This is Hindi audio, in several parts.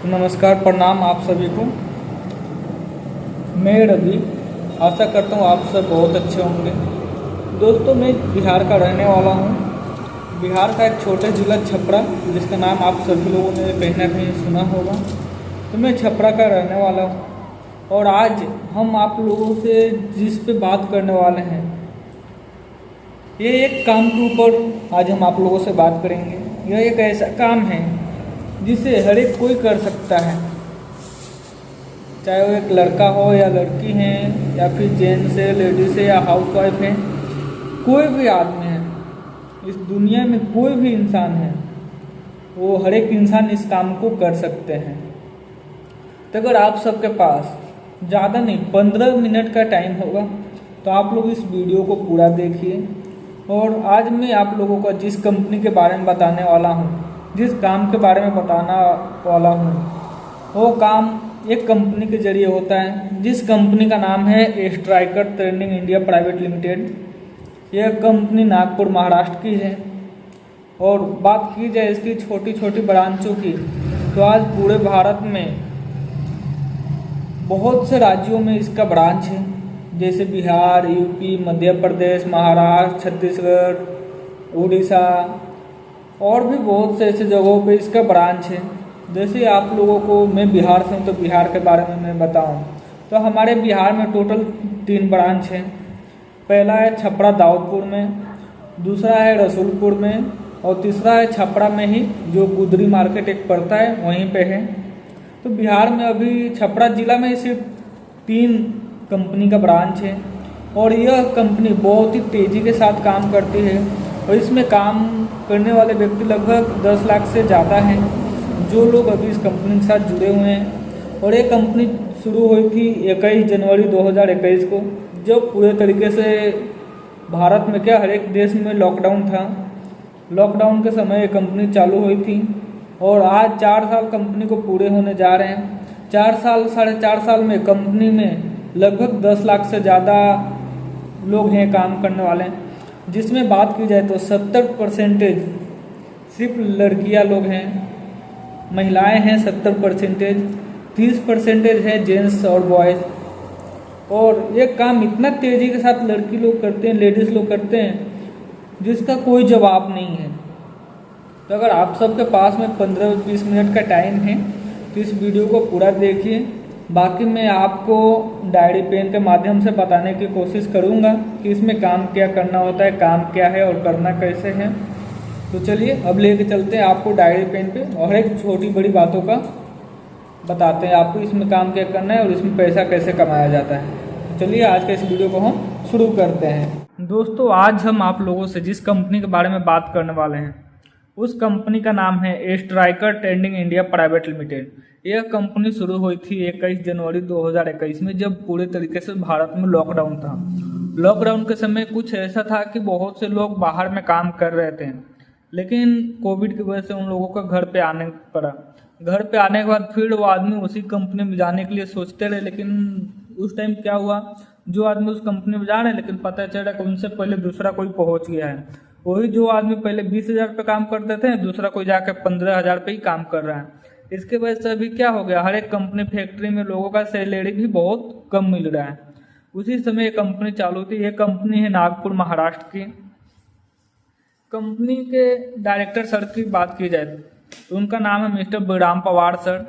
तो नमस्कार, प्रणाम आप सभी को। मैं रवि, आशा करता हूँ आप सब बहुत अच्छे होंगे। दोस्तों, मैं बिहार का रहने वाला हूँ। बिहार का एक छोटे जिला छपरा, जिसका नाम आप सभी लोगों ने कहीं ना कहीं सुना होगा। तो मैं छपरा का रहने वाला हूँ और आज हम आप लोगों से जिस पे बात करने वाले हैं, ये एक काम के ऊपर आज हम आप लोगों से बात करेंगे। यह एक ऐसा काम है जिसे हर एक कोई कर सकता है, चाहे वो एक लड़का हो या लड़की है या फिर जेंट्स है, लेडीज है या हाउस वाइफ है। कोई भी आदमी है इस दुनिया में, कोई भी इंसान है, वो हर एक इंसान इस काम को कर सकते हैं। तो अगर आप सबके पास ज़्यादा नहीं 15 मिनट का टाइम होगा तो आप लोग इस वीडियो को पूरा देखिए। और आज मैं आप लोगों को जिस कंपनी के बारे में बताने वाला हूँ, जिस काम के बारे में बताना वाला हूँ, वो काम एक कंपनी के जरिए होता है, जिस कंपनी का नाम है striker trading India private limited. यह कंपनी नागपुर महाराष्ट्र की है। और बात की जाए इसकी छोटी छोटी ब्रांचों की, तो आज पूरे भारत में बहुत से राज्यों में इसका ब्रांच है, जैसे बिहार, यूपी, मध्य प्रदेश, महाराष्ट्र, छत्तीसगढ़, उड़ीसा और भी बहुत से ऐसे जगहों पे इसका ब्रांच है। जैसे आप लोगों को, मैं बिहार से हूँ तो बिहार के बारे में मैं बताऊँ तो हमारे बिहार में टोटल 3 ब्रांच हैं। पहला है छपरा दाऊदपुर में, दूसरा है रसूलपुर में और तीसरा है छपरा में ही, जो गुदरी मार्केट एक पड़ता है वहीं पे है। तो बिहार में अभी छपरा जिला में सिर्फ 3 कंपनी का ब्रांच है और यह कंपनी बहुत ही तेज़ी के साथ काम करती है और इसमें काम करने वाले व्यक्ति लगभग 10 लाख से ज़्यादा हैं, जो लोग अभी इस कंपनी के साथ जुड़े हुए हैं। और ये कंपनी शुरू हुई थी 21 जनवरी 2021 को, जब पूरे तरीके से भारत में हर एक देश में लॉकडाउन था। लॉकडाउन के समय ये कंपनी चालू हुई थी और आज 4 साल कंपनी को पूरे होने जा रहे हैं। 4 साल, 4.5 साल में कंपनी में लगभग 10 लाख से ज़्यादा लोग हैं काम करने वाले, जिसमें बात की जाए तो 70% सिर्फ लड़कियां लोग हैं, महिलाएं हैं 70%, 30% है जेंट्स और बॉयज़। और ये काम इतना तेज़ी के साथ लड़की लोग करते हैं, लेडीज़ लोग करते हैं, जिसका कोई जवाब नहीं है। तो अगर आप सबके पास में 15-20 मिनट का टाइम है तो इस वीडियो को पूरा देखिए। बाकी मैं आपको डायरी पेन के माध्यम से बताने की कोशिश करूंगा कि इसमें काम क्या करना होता है, काम क्या है और करना कैसे है। तो चलिए अब लेके चलते हैं आपको डायरी पेन पे और एक छोटी बड़ी बातों का बताते हैं आपको, इसमें काम क्या करना है और इसमें पैसा कैसे कमाया जाता है। चलिए आज के इस वीडियो को हम शुरू करते हैं। दोस्तों, आज हम आप लोगों से जिस कंपनी के बारे में बात करने वाले हैं, उस कंपनी का नाम है striker trading India private limited. यह कंपनी शुरू हुई थी 21 जनवरी 2021 में, जब पूरे तरीके से भारत में लॉकडाउन था। लॉकडाउन के समय कुछ ऐसा था कि बहुत से लोग बाहर में काम कर रहे थे, लेकिन कोविड की वजह से उन लोगों का घर पे आने पड़ा। घर पे आने के बाद फिर वो आदमी उसी कंपनी में जाने के लिए सोचते रहे, लेकिन उस टाइम क्या हुआ, जो आदमी उस कंपनी में जा रहे हैं लेकिन पता चल रहा है कि उनसे पहले दूसरा कोई पहुंच गया है। वही जो आदमी पहले 20,000 पे काम करते थे, दूसरा कोई जाकर 15,000 पे ही काम कर रहा है। इसके वजह से अभी क्या हो गया, हर एक कंपनी फैक्ट्री में लोगों का सैलरी भी बहुत कम मिल रहा है। उसी समय ये कंपनी चालू थी। ये कंपनी है नागपुर महाराष्ट्र की। कंपनी के डायरेक्टर सर की बात की जाए तो उनका नाम है मिस्टर बलराम पवार सर,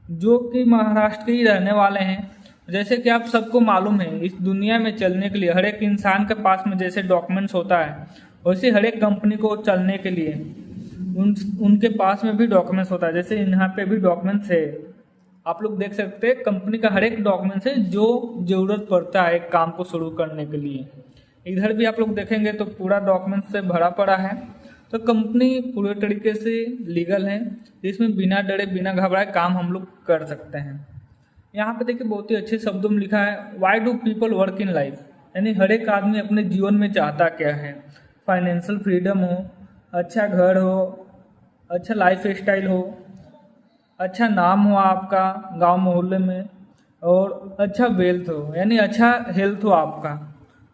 जो कि महाराष्ट्र के ही रहने वाले हैं। जैसे कि आप सबको मालूम है, इस दुनिया में चलने के लिए हर एक इंसान के पास में जैसे डॉक्यूमेंट्स होता है, वैसे हर एक कंपनी को चलने के लिए उनके पास में भी डॉक्यूमेंट्स होता है। जैसे यहाँ पे भी डॉक्यूमेंट्स है, आप लोग देख सकते हैं। कंपनी का हर एक डॉक्यूमेंट्स है जो जरूरत पड़ता है एक काम को शुरू करने के लिए। इधर भी आप लोग देखेंगे तो पूरा डॉक्यूमेंट्स से भरा पड़ा है। तो कंपनी पूरे तरीके से लीगल है, जिसमें बिना डरे बिना घबराए काम हम लोग कर सकते हैं। यहाँ पे देखिए बहुत ही अच्छे शब्दों में लिखा है, why do people work in life, यानी हर एक आदमी अपने जीवन में चाहता क्या है। फाइनेंशियल फ्रीडम हो, अच्छा घर हो, अच्छा लाइफ स्टाइल हो, अच्छा नाम हो आपका गांव मोहल्ले में, और अच्छा वेल्थ हो, यानी अच्छा हेल्थ हो आपका।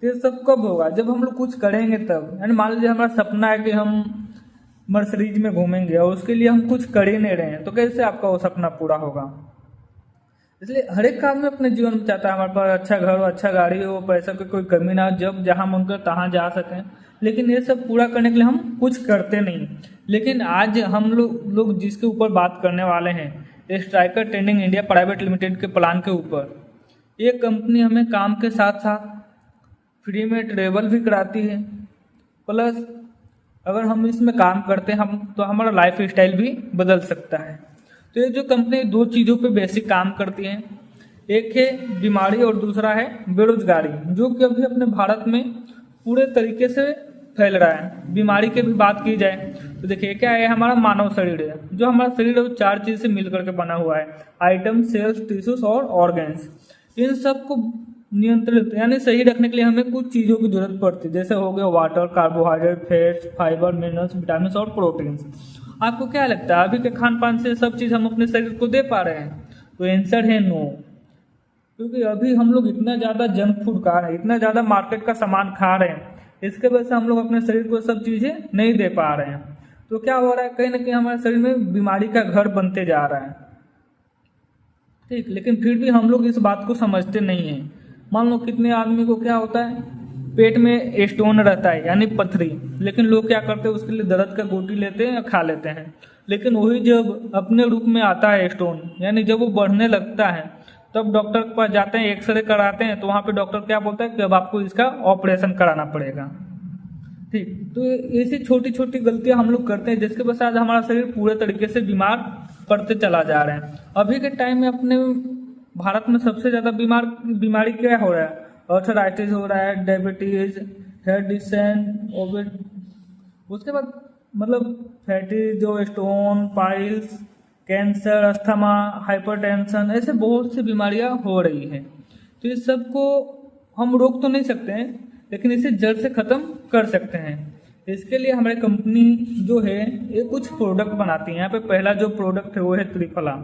तो ये सब कब होगा, जब हम लोग कुछ करेंगे तब। यानी मान लीजिए हमारा सपना है कि हम मर्सिडीज में घूमेंगे और उसके लिए हम कुछ कर ही नहीं रहे हैं, तो कैसे आपका वो सपना पूरा होगा। इसलिए हर एक आदमी अपने जीवन में चाहता है हमारे पास अच्छा घर हो, अच्छा गाड़ी हो, पैसा की कोई कमी ना हो, जब जहाँ मन करे तहाँ जा सकें। लेकिन ये सब पूरा करने के लिए हम कुछ करते नहीं। लेकिन आज हम लोग जिसके ऊपर बात करने वाले हैं, striker trading India private limited के प्लान के ऊपर। ये कंपनी हमें काम के साथ साथ फ्री में ट्रेवल भी कराती है, प्लस अगर हम इसमें काम करते हैं हम तो हमारा लाइफ स्टाइल भी बदल सकता है। तो ये जो कंपनी दो चीज़ों पे बेसिक काम करती है, एक है बीमारी और दूसरा है बेरोजगारी, जो कि अभी अपने भारत में पूरे तरीके से फैल रहा है। बीमारी की भी बात की जाए तो देखिए क्या है, हमारा मानव शरीर है। जो हमारा शरीर है वो 4 चीज़ से मिलकर के बना हुआ है, आइटम, सेल्स, टिश्यूज और ऑर्गन्स। इन सब को नियंत्रित यानी सही रखने के लिए हमें कुछ चीज़ों की जरूरत पड़ती है, जैसे हो गया water, carbohydrate, fats, fibre, minerals, vitamin और प्रोटीन्स। आपको क्या लगता है अभी के खान पान से सब चीज़ हम अपने शरीर को दे पा रहे हैं? तो आंसर है नो, क्योंकि अभी हम लोग इतना ज़्यादा जंक फूड खा रहे हैं, इतना ज़्यादा मार्केट का सामान खा रहे हैं, इसके वजह से हम लोग अपने शरीर को सब चीज़ें नहीं दे पा रहे हैं। तो क्या हो रहा है, कहीं ना कहीं हमारे शरीर में बीमारी का घर बनते जा रहा है। ठीक, लेकिन फिर भी हम लोग इस बात को समझते नहीं हैं। मान लो कितने आदमी को क्या होता है, पेट में स्टोन रहता है यानी पथरी, लेकिन लोग क्या करते हैं उसके लिए दर्द का गोटी लेते हैं या खा लेते हैं। लेकिन वही जब अपने रूप में आता है स्टोन, यानी जब वो बढ़ने लगता है, तब डॉक्टर के पास जाते हैं, एक्सरे कराते हैं, तो वहाँ पे डॉक्टर क्या बोलता है कि अब आपको इसका ऑपरेशन कराना पड़ेगा। ठीक, तो ऐसी छोटी छोटी गलतियां हम लोग करते हैं जिसके वजह से आज हमारा शरीर पूरे तरीके से बीमार पड़ते चला जा रहा है। अभी के टाइम में अपने भारत में सबसे ज़्यादा बीमारी क्या हो रहा है? आर्थराइटिस हो रहा है, डायबिटीज, हेयर डिसेंट, ओबेड, उसके बाद मतलब फैटी जो stone, piles, cancer, asthma, hypertension, ऐसे बहुत सी बीमारियां हो रही हैं। तो इस सब को हम रोक तो नहीं सकते हैं, लेकिन इसे जड़ से ख़त्म कर सकते हैं। इसके लिए हमारी कंपनी जो है ये कुछ प्रोडक्ट बनाती है। यहाँ पे पहला जो प्रोडक्ट है वो है त्रिफला।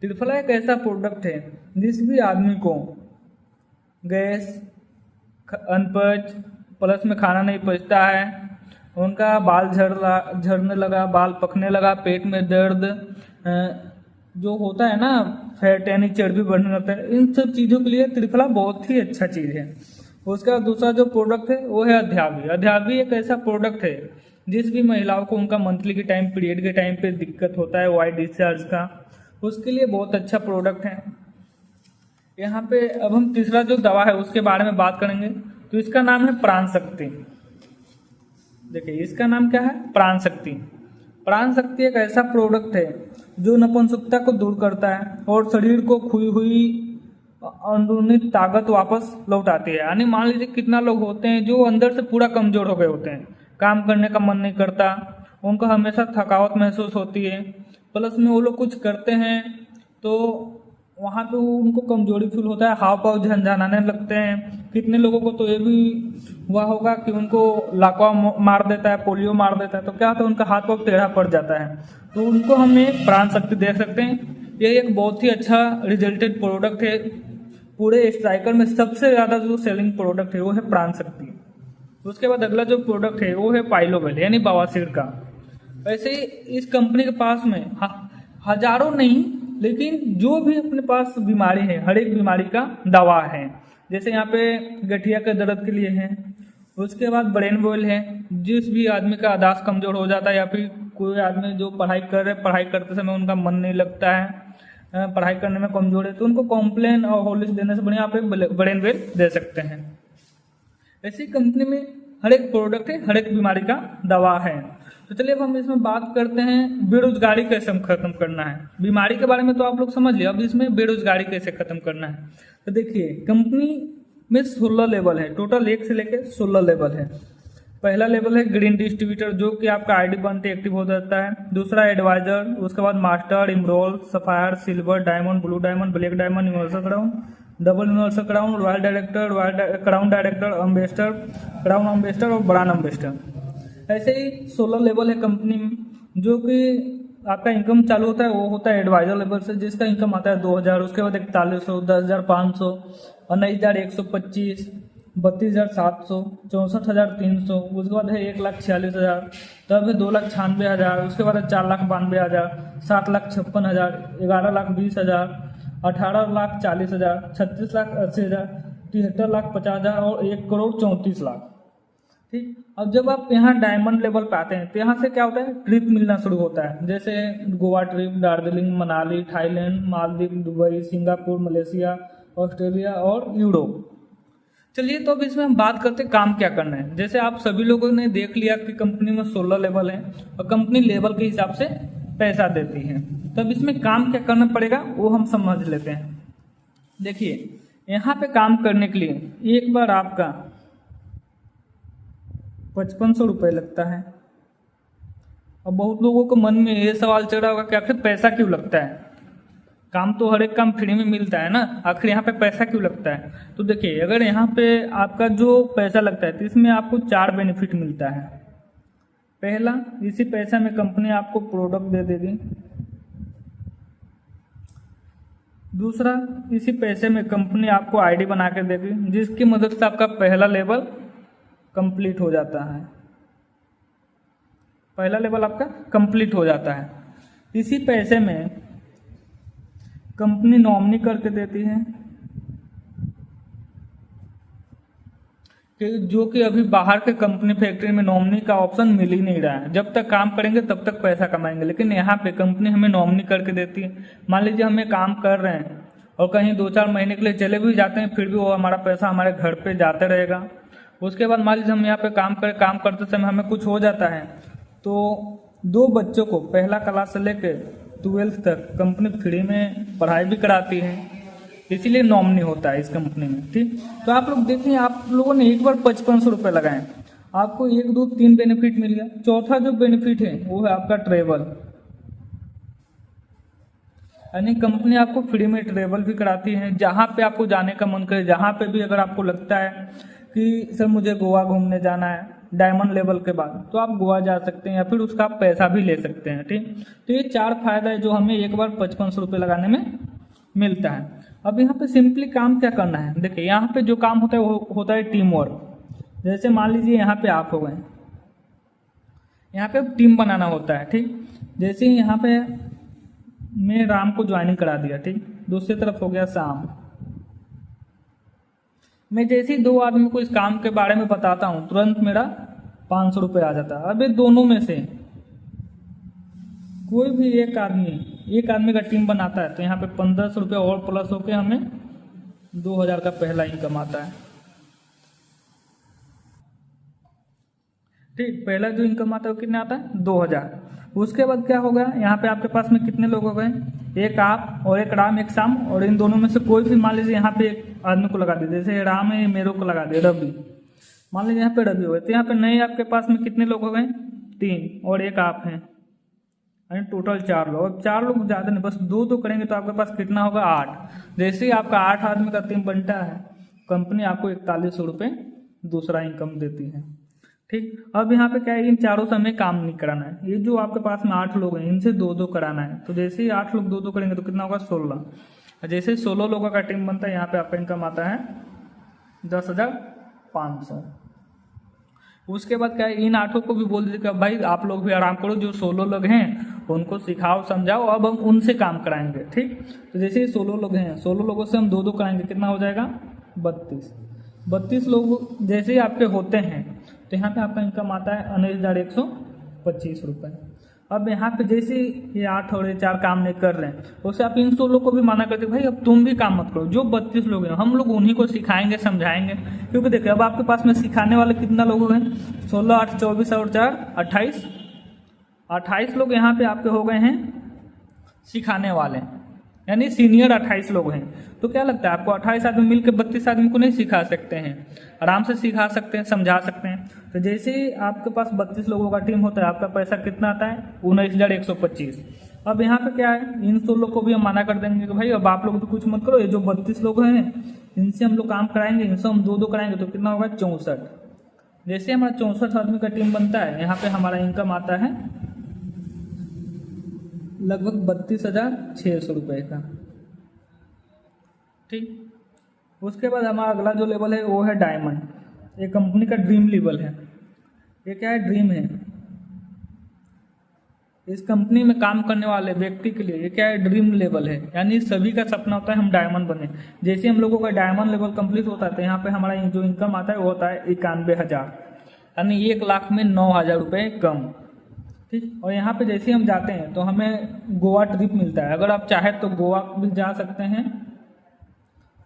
त्रिफला एक ऐसा प्रोडक्ट है जिस भी आदमी को गैस, अनपच, प्लस में खाना नहीं पचता है, उनका बाल झड़ने लगा, बाल पकने लगा, पेट में दर्द जो होता है ना, फैट यानी चर्बी बढ़ने लगता है, इन सब चीज़ों के लिए त्रिफला बहुत ही अच्छा चीज़ है। उसका दूसरा जो प्रोडक्ट है वो है अध्यावी। अध्यावी एक ऐसा प्रोडक्ट है जिस भी महिलाओं को उनका मंथली के टाइम, पीरियड के टाइम पे दिक्कत होता है वाइट डिस्चार्ज का, उसके लिए बहुत अच्छा प्रोडक्ट है। यहाँ पे अब हम तीसरा जो दवा है उसके बारे में बात करेंगे। तो इसका नाम है प्राण शक्ति। देखिए इसका नाम क्या है, प्राण शक्ति। प्राण शक्ति एक ऐसा प्रोडक्ट है जो नपुंसकता को दूर करता है और शरीर को खोई हुई अंदरूनी ताकत वापस लौटाती है। यानी मान लीजिए कितना लोग होते हैं जो अंदर से पूरा कमजोर हो गए होते हैं, काम करने का मन नहीं करता, उनको हमेशा थकावट महसूस होती है, प्लस में वो लोग कुछ करते हैं तो वहाँ पे उनको कमजोरी फील होता है, हाव भाव झंझनाने लगते हैं। कितने लोगों को तो ये भी हुआ होगा कि उनको लाकवा मार देता है, पोलियो मार देता है, तो क्या होता है उनका हाथ पाव टेढ़ा पड़ जाता है, तो उनको हम एक प्राण शक्ति दे सकते हैं। ये एक बहुत ही अच्छा रिजल्टेड प्रोडक्ट है। पूरे स्ट्राइकर में सबसे ज़्यादा जो सेलिंग प्रोडक्ट है वो है प्राण शक्ति। उसके बाद अगला जो प्रोडक्ट है वो है पाइलोवेल यानी बवासीर का। वैसे ही इस कंपनी के पास में हजारों नहीं, लेकिन जो भी अपने पास बीमारी है हर एक बीमारी का दवा है। जैसे यहाँ पे गठिया के दर्द के लिए है, उसके बाद ब्रेन ऑयल है, जिस भी आदमी का याददाश्त कमजोर हो जाता है या फिर कोई आदमी जो पढ़ाई कर रहे, पढ़ाई करते समय उनका मन नहीं लगता है, पढ़ाई करने में कमजोर है, तो उनको कॉम्प्लेन और हॉर्लिक्स देने से बढ़िया आप ब्रेन ऑयल दे सकते हैं। ऐसी कंपनी में हर एक प्रोडक्ट है, हर एक बीमारी का दवा है। तो चलिए अब हम इसमें बात करते हैं बेरोजगारी कैसे हम खत्म करना है। बीमारी के बारे में तो आप लोग समझ लिया, अब इसमें बेरोजगारी कैसे खत्म करना है। तो देखिए कंपनी में 16 लेवल है, टोटल 1 से लेकर 16 लेवल है। पहला लेवल है ग्रीन डिस्ट्रीब्यूटर, जो कि आपका आईडी बनते एक्टिव हो जाता है। दूसरा एडवाइजर, उसके बाद master, emerald, sapphire, silver, diamond, blue diamond, black diamond, universal crown, double universal crown, royal director, crown director, ambassador, crown ambassador और ब्रांड अम्बेसडर। ऐसे ही 16 लेवल है कंपनी में। जो कि आपका इनकम चालू होता है वो होता है एडवाइजर लेवल से, जिसका इनकम आता है 2000, उसके बाद 4100, 10,500, 19,125, 32,700, 64,300, उसके बाद है 1,46,000, तब है 2,96,000, उसके बाद है 4,92,0ज़, 7,56,000, 11,20,000, 18,40,000, 36,80,000, 73,50,000 और 1,34,00,000। ठीक। अब जब आप यहाँ डायमंड लेवल पे आते हैं तो यहाँ से क्या होता है, ट्रिप मिलना शुरू होता है, जैसे Goa trip, Darjeeling, Manali, Thailand, Maldives, Dubai, Singapore, Malaysia, Australia और यूरोप। चलिए, तो अब इसमें हम बात करते हैं काम क्या करना है। जैसे आप सभी लोगों ने देख लिया कि कंपनी में 16 लेवल है और कंपनी लेवल के हिसाब से पैसा देती है, तब इसमें काम क्या करना पड़ेगा वो हम समझ लेते हैं। देखिए, यहाँ पे काम करने के लिए एक बार आपका 5500 रुपये लगता है। अब बहुत लोगों को मन में ये सवाल चल रहा होगा कि आखिर पैसा क्यों लगता है, काम तो हर एक काम फ्री में मिलता है ना, आखिर यहाँ पे पैसा क्यों लगता है। तो देखिए, अगर यहाँ पे आपका जो पैसा लगता है तो इसमें आपको 4 बेनिफिट मिलता है। पहला, इसी पैसा में कंपनी आपको प्रोडक्ट दे देगी। दूसरा, इसी पैसे में कंपनी आपको आईडी बना के देगी, जिसकी मदद से आपका पहला लेवल कंप्लीट हो जाता है। पहला लेवल आपका कंप्लीट हो जाता है। इसी पैसे में कंपनी नॉमिनी करके देती है, कि जो कि अभी बाहर के कंपनी फैक्ट्री में नॉमिनी का ऑप्शन मिल ही नहीं रहा है। जब तक काम करेंगे तब तक पैसा कमाएंगे, लेकिन यहाँ पे कंपनी हमें नॉमिनी करके देती है। मान लीजिए हमें काम कर रहे हैं और कहीं 2-4 महीने के लिए चले भी जाते हैं, फिर भी वो हमारा पैसा हमारे घर पे जाते रहेगा। उसके बाद मान लीजिए हम यहाँ पे काम करते समय हमें कुछ हो जाता है, तो 2 बच्चों को पहला क्लास से लेकर 12th तक कंपनी फ्री में पढ़ाई भी कराती है, इसीलिए नॉमिनी होता है इस कंपनी में। ठीक, तो आप लोग देखिए, आप लोगों ने एक बार 5500 रुपये लगाए, आपको 1, 2, 3 बेनिफिट मिल गया। चौथा जो बेनिफिट है वो है आपका ट्रेवल, यानी कंपनी आपको फ्री में ट्रेवल भी कराती है। जहाँ पे आपको जाने का मन करे, जहाँ पे भी अगर आपको लगता है कि सर मुझे गोवा घूमने जाना है डायमंड लेवल के बाद, तो आप गोवा जा सकते हैं या फिर उसका आप पैसा भी ले सकते हैं। ठीक, तो ये 4 फायदा है जो हमें एक बार 5500 रुपये लगाने में मिलता है। अब यहाँ पे सिंपली काम क्या करना है, देखिए यहाँ पे जो काम होता है वो होता है टीम वर्क। जैसे मान लीजिए यहाँ पे आप हो गए, यहाँ पे टीम बनाना होता है। ठीक, जैसे यहाँ पे मैं राम को ज्वाइनिंग करा दिया, ठीक, दूसरी तरफ हो गया शाम। मैं जैसे ही 2 आदमी को इस काम के बारे में बताता हूँ, तुरंत मेरा 500 रुपये आ जाता है। अब ये दोनों में से कोई भी एक आदमी का टीम बनाता है तो यहाँ पे 1500 रुपये और प्लस होके हमें 2000 का पहला इनकम आता है। ठीक, पहला जो इनकम आता है वो कितना आता है, 2000। उसके बाद क्या होगा, यहाँ पे आपके पास में कितने लोग हो गए, एक आप और एक राम, एक शाम, और इन दोनों में से कोई भी मान लीजिए यहाँ पे एक आदमी को लगा दिए, जैसे राम है मेरे को लगा दिए रवि, मान लीजिए यहाँ पे रवि हो गए, तो यहाँ पे नए आपके पास में कितने लोग हो गए, 3 और एक आप हैं, यानी टोटल 4 लोग। अब 4 लोग ज़्यादा नहीं, बस 2 करेंगे तो आपके पास कितना होगा, 8। जैसे ही आपका 8 आदमी का टीम बनता है, कंपनी आपको 4100 रुपये दूसरा इनकम देती है। ठीक, अब यहाँ पे क्या है, इन चारों से हमें काम नहीं कराना है। ये जो आपके पास में 8 लोग हैं, इनसे 2-2 कराना है। तो जैसे ही 8 लोग 2-2 करेंगे तो कितना होगा, 16। जैसे ही 16 लोगों का टीम बनता है, यहाँ पे आपका इनकम आता है 10,500। उसके बाद क्या है, इन 8 को भी बोल दीजिए कि भाई आप लोग भी आराम करो, जो 16 लोग हैं उनको सिखाओ समझाओ, अब हम उनसे काम कराएंगे। ठीक, तो जैसे ही 16 लोग हैं, 16 लोगों से हम 2-2 कराएंगे, कितना हो जाएगा, 32 लोग जैसे ही आपके होते हैं तो यहाँ पे आपका इनकम आता है 19,125 रुपये। अब यहाँ पे जैसे ये 8 और ये 4 काम नहीं कर रहे हैं, उससे आप इन 16 को भी माना करते भाई अब तुम भी काम मत करो, जो 32 लोग हैं हम लोग उन्हीं को सिखाएंगे समझाएंगे। क्योंकि देखिए अब आपके पास में सिखाने वाले कितना लोग हैं, 16, 8, 24 और 4 28 लोग यहाँ पे आपके हो गए हैं सिखाने वाले, यानी सीनियर 28 लोग हैं। तो क्या लगता है आपको 28 आदमी मिलकर 32 आदमी को नहीं सिखा सकते हैं, आराम से सिखा सकते हैं, समझा सकते हैं। तो जैसे ही आपके पास 32 लोगों का टीम होता है, आपका पैसा कितना आता है, 19,125। अब यहाँ पे क्या है, इन 16 को भी हम मना कर देंगे कि भाई अब आप लोग तो कुछ मत करो, ये जो 32 लोग हैं इनसे हम लोग काम कराएंगे, इनसे हम 2-2 कराएंगे, तो कितना होगा, 64। जैसे हमारा 64 आदमी का टीम बनता है, यहाँ पे हमारा इनकम आता है लगभग 32,600 रुपये का। ठीक, उसके बाद हमारा अगला जो लेवल है वो है डायमंड। ये कंपनी का ड्रीम लेवल है। ये क्या है? ड्रीम है। इस कंपनी में काम करने वाले व्यक्ति के लिए ये क्या है? ड्रीम लेवल है, यानी सभी का सपना होता है हम डायमंड बने। जैसे हम लोगों का डायमंड लेवल कंप्लीट होता है तो यहाँ पे हमारा जो इनकम आता है वो होता है 91,000, यानी 1 लाख में 9,000 रुपये कम। ठीक। और यहाँ पे जैसे हम जाते हैं तो हमें गोवा ट्रिप मिलता है। अगर आप चाहे तो गोवा भी जा सकते हैं,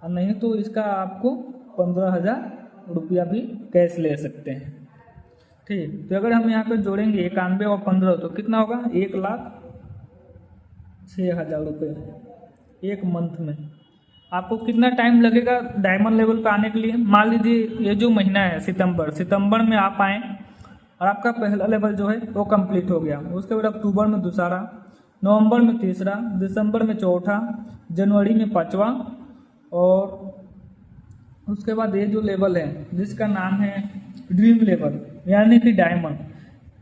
और नहीं तो इसका आपको 15,000 रुपया भी कैश ले सकते हैं। ठीक। तो अगर हम यहाँ पे जोड़ेंगे 91 और 15 तो कितना होगा? 1,06,000 रुपये एक मंथ में। आपको कितना टाइम लगेगा डायमंड लेवल पे आने के लिए? मान लीजिए ये जो महीना है सितंबर में आप आए और आपका पहला लेवल जो है वो कंप्लीट हो गया। उसके बाद अक्टूबर में दूसरा, नवंबर में तीसरा, दिसंबर में चौथा, जनवरी में पांचवा, और उसके बाद ये जो लेवल है जिसका नाम है ड्रीम लेवल यानी कि डायमंड,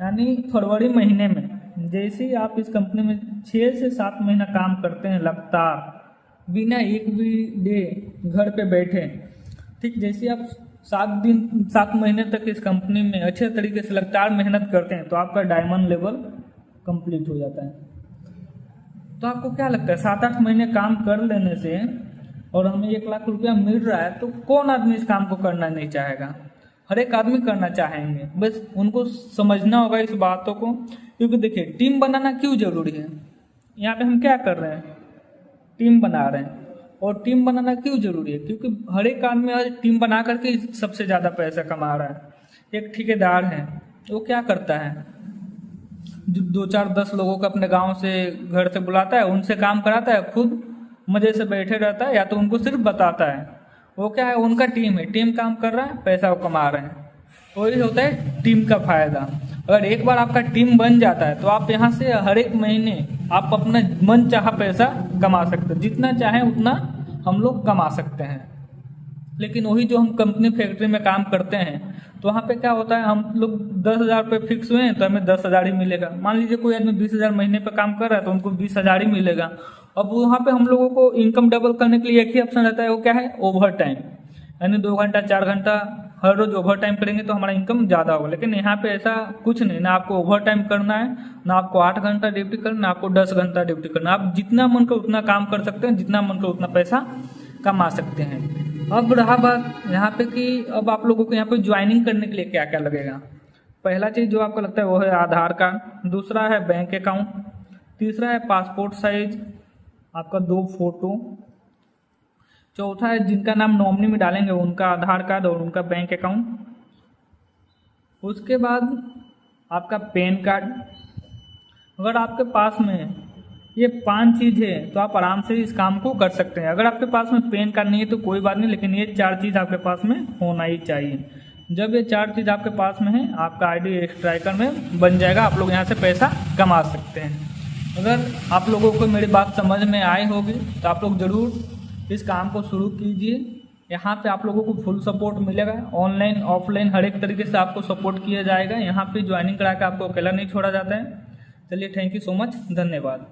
यानी फरवरी महीने में जैसे ही आप इस कंपनी में 6 से 7 महीना काम करते हैं लगातार बिना एक भी डे घर पे बैठे। ठीक। जैसे आप 7 महीने तक इस कंपनी में अच्छे तरीके से लगातार मेहनत करते हैं तो आपका डायमंड लेवल कंप्लीट हो जाता है। तो आपको क्या लगता है 7-8 महीने काम कर लेने से और हमें 1 लाख रुपया मिल रहा है तो कौन आदमी इस काम को करना नहीं चाहेगा? हर एक आदमी करना चाहेंगे, बस उनको समझना होगा इस बातों को। क्योंकि देखिए टीम बनाना क्यों जरूरी है? यहाँ पे हम क्या कर रहे हैं? टीम बना रहे हैं। और टीम बनाना क्यों जरूरी है? क्योंकि हर एक आदमी आज टीम बना करके सबसे ज़्यादा पैसा कमा रहा है। एक ठेकेदार है, वो क्या करता है? जो 2-4-10 लोगों को अपने गांव से घर से बुलाता है, उनसे काम कराता है, खुद मजे से बैठे रहता है, या तो उनको सिर्फ बताता है। वो क्या है? उनका टीम है, टीम काम कर रहा है, पैसा वो कमा रहे हैं। वही होता है टीम का फायदा। अगर एक बार आपका टीम बन जाता है तो आप यहाँ से हर एक महीने आप अपना मन चाहा पैसा कमा सकते हैं, जितना चाहें उतना हम लोग कमा सकते हैं। लेकिन वही जो हम कंपनी फैक्ट्री में काम करते हैं तो वहाँ पे क्या होता है? हम लोग 10,000 रुपये फिक्स हुए हैं तो हमें 10,000 ही मिलेगा। मान लीजिए कोई आदमी 20,000 महीने पे काम कर रहा है तो उनको 20,000 ही मिलेगा। अब वहाँ पे हम लोगों को इनकम डबल करने के लिए एक ही ऑप्शन रहता है, वो क्या है? ओवर टाइम, यानी 2 घंटा 4 घंटा हर रोज ओवर टाइम करेंगे तो हमारा इनकम ज़्यादा होगा। लेकिन यहाँ पे ऐसा कुछ नहीं, ना आपको ओवर टाइम करना है, ना आपको 8 घंटा ड्यूटी करना, ना आपको 10 घंटा ड्यूटी करना। आप जितना मन करो उतना काम कर सकते हैं, जितना मन करो उतना पैसा कमा सकते हैं। अब रहा बात यहाँ पे कि अब आप लोगों को यहाँ पे ज्वाइनिंग करने के लिए क्या क्या लगेगा। पहला चीज़ जो आपको लगता है वो है आधार कार्ड, दूसरा है बैंक अकाउंट, तीसरा है पासपोर्ट साइज आपका 2 फोटो, चौथा है जिनका नाम नॉमिनी में डालेंगे उनका आधार कार्ड और उनका बैंक अकाउंट, उसके बाद आपका पैन कार्ड। अगर आपके पास में ये 5 चीज़ है तो आप आराम से इस काम को कर सकते हैं। अगर आपके पास में पैन कार्ड नहीं है तो कोई बात नहीं, लेकिन ये 4 चीज़ आपके पास में होना ही चाहिए। जब ये 4 चीज़ आपके पास में है आपका आईडी स्ट्राइकर में बन जाएगा, आप लोग यहाँ से पैसा कमा सकते हैं। अगर आप लोगों को मेरी बात समझ में आई होगी तो आप लोग ज़रूर इस काम को शुरू कीजिए। यहाँ पे आप लोगों को फुल सपोर्ट मिलेगा, ऑनलाइन ऑफलाइन हर एक तरीके से आपको सपोर्ट किया जाएगा। यहाँ पे ज्वाइनिंग करा के आपको अकेला नहीं छोड़ा जाता है। चलिए, थैंक यू सो मच, धन्यवाद।